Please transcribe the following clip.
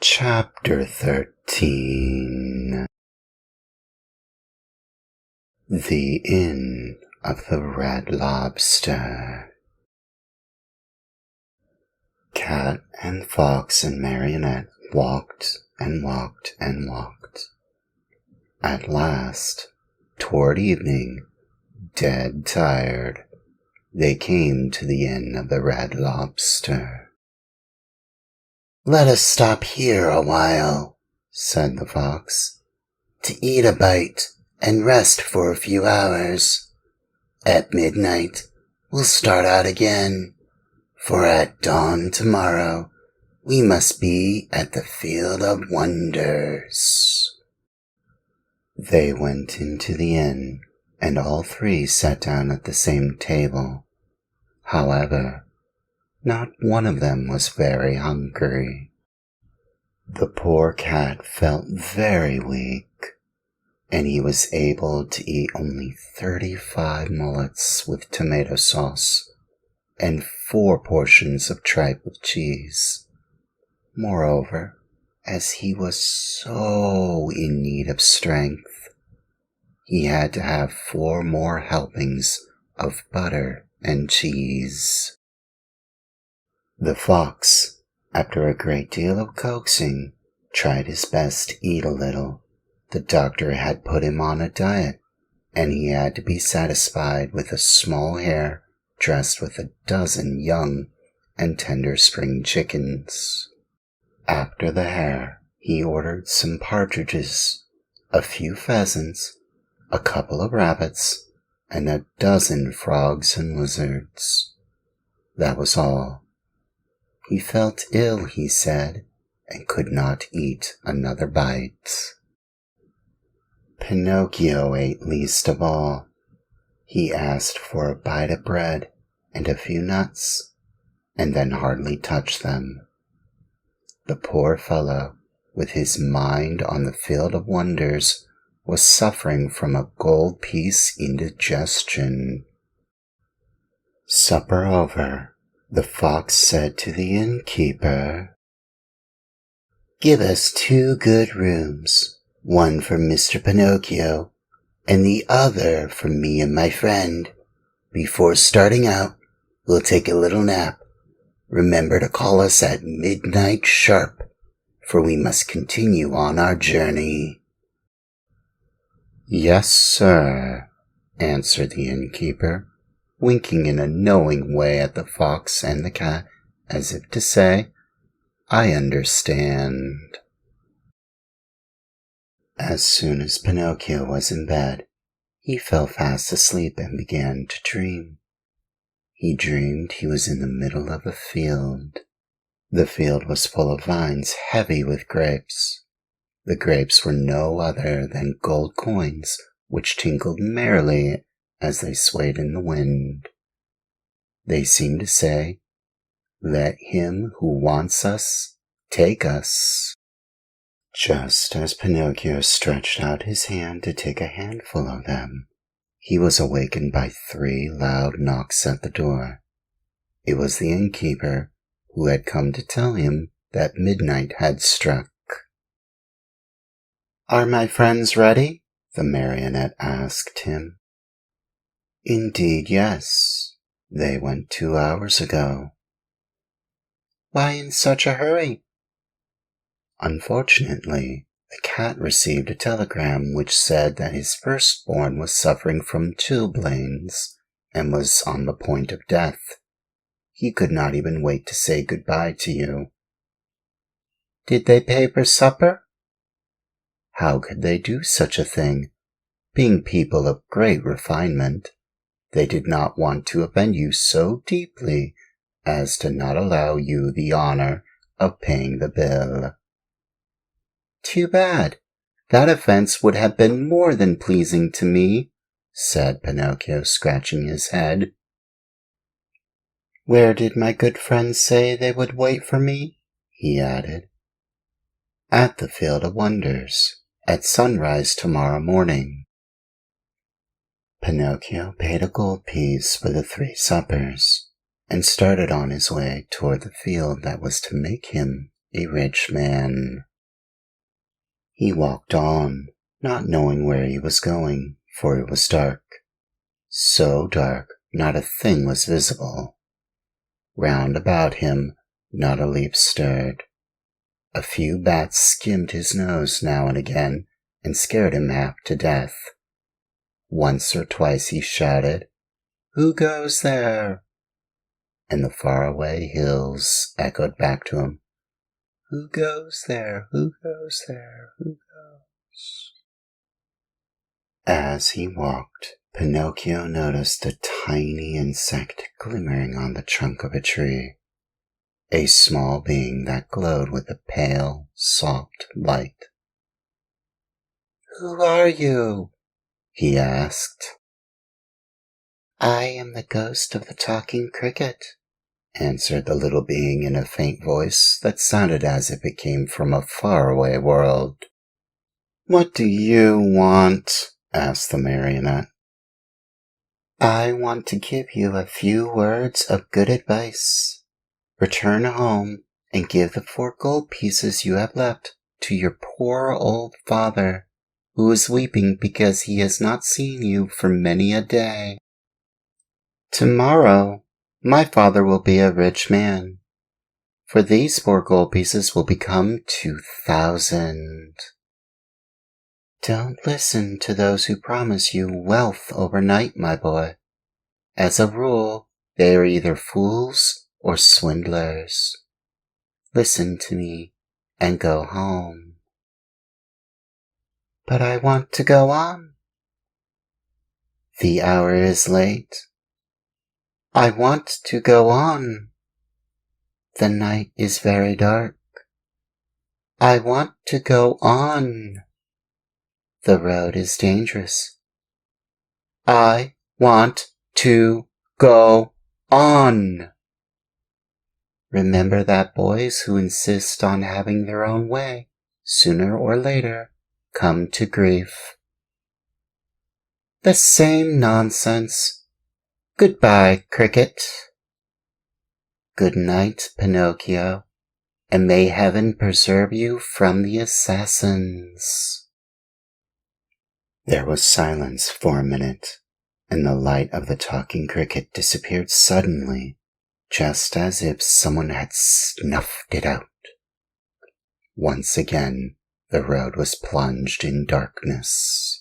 Chapter 13. The Inn of the Red Lobster. Cat and Fox and Marionette walked and walked and walked. At last, toward evening, dead tired, they came to the Inn of the Red Lobster. "Let us stop here a while," said the Fox, "to eat a bite and rest for a few hours. At midnight, we'll start out again, for at dawn tomorrow, we must be at the Field of Wonders." They went into the inn, and all three sat down at the same table. However, not one of them was very hungry. The poor cat felt very weak, and he was able to eat only 35 mullets with tomato sauce and 4 portions of tripe with cheese. Moreover, as he was so in need of strength, he had to have 4 more helpings of butter and cheese. The Fox, after a great deal of coaxing, tried his best to eat a little. The doctor had put him on a diet, and he had to be satisfied with a small hare dressed with a dozen young and tender spring chickens. After the hare, he ordered some partridges, a few pheasants, a couple of rabbits, and a dozen frogs and lizards. That was all. He felt ill, he said, and could not eat another bite. Pinocchio ate least of all. He asked for a bite of bread and a few nuts, and then hardly touched them. The poor fellow, with his mind on the Field of Wonders, was suffering from a gold piece indigestion. Supper over, the Fox said to the innkeeper, "Give us 2 good rooms, one for Mr. Pinocchio and the other for me and my friend. Before starting out, we'll take a little nap. Remember to call us at midnight sharp, for we must continue on our journey." "Yes, sir," answered the innkeeper, winking in a knowing way at the Fox and the cat, as if to say, "I understand." As soon as Pinocchio was in bed, he fell fast asleep and began to dream. He dreamed he was in the middle of a field. The field was full of vines heavy with grapes. The grapes were no other than gold coins, which tinkled merrily as they swayed in the wind. They seemed to say, "Let him who wants us take us." Just as Pinocchio stretched out his hand to take a handful of them, he was awakened by 3 loud knocks at the door. It was the innkeeper, who had come to tell him that midnight had struck. "Are my friends ready?" the marionette asked him. "Indeed, yes. They went 2 hours ago." "Why in such a hurry?" "Unfortunately, the cat received a telegram which said that his firstborn was suffering from chilblains and was on the point of death. He could not even wait to say goodbye to you." "Did they pay for supper?" "How could they do such a thing? Being people of great refinement, they did not want to offend you so deeply as to not allow you the honor of paying the bill." "Too bad. That offense would have been more than pleasing to me," said Pinocchio, scratching his head. "Where did my good friends say they would wait for me?" he added. "At the Field of Wonders, at sunrise tomorrow morning." Pinocchio paid a gold piece for the 3 suppers, and started on his way toward the field that was to make him a rich man. He walked on, not knowing where he was going, for it was dark. So dark, not a thing was visible. Round about him, not a leaf stirred. A few bats skimmed his nose now and again and scared him half to death. Once or twice he shouted, "Who goes there?" And the faraway hills echoed back to him, "Who goes there? Who goes there? Who goes?" As he walked, Pinocchio noticed a tiny insect glimmering on the trunk of a tree, a small being that glowed with a pale, soft light. "Who are you?" he asked. "I am the ghost of the talking cricket," answered the little being in a faint voice that sounded as if it came from a faraway world. "What do you want?" asked the marionette. "I want to give you a few words of good advice. Return home and give the 4 gold pieces you have left to your poor old father, who is weeping because he has not seen you for many a day. Tomorrow, my father will be a rich man, for these 4 gold pieces will become 2,000. Don't listen to those who promise you wealth overnight, my boy. As a rule, they are either fools or swindlers. Listen to me and go home." "But I want to go on." "The hour is late." "I want to go on." "The night is very dark." "I want to go on." "The road is dangerous." "I want to go on." Remember that boys who insist on having their own way, sooner or later, come to grief. The same nonsense. Goodbye, Cricket. Good night, Pinocchio, and may heaven preserve you from the assassins. There was silence for a minute, and the light of the talking cricket disappeared suddenly, just as if someone had snuffed it out. Once again, the road was plunged in darkness.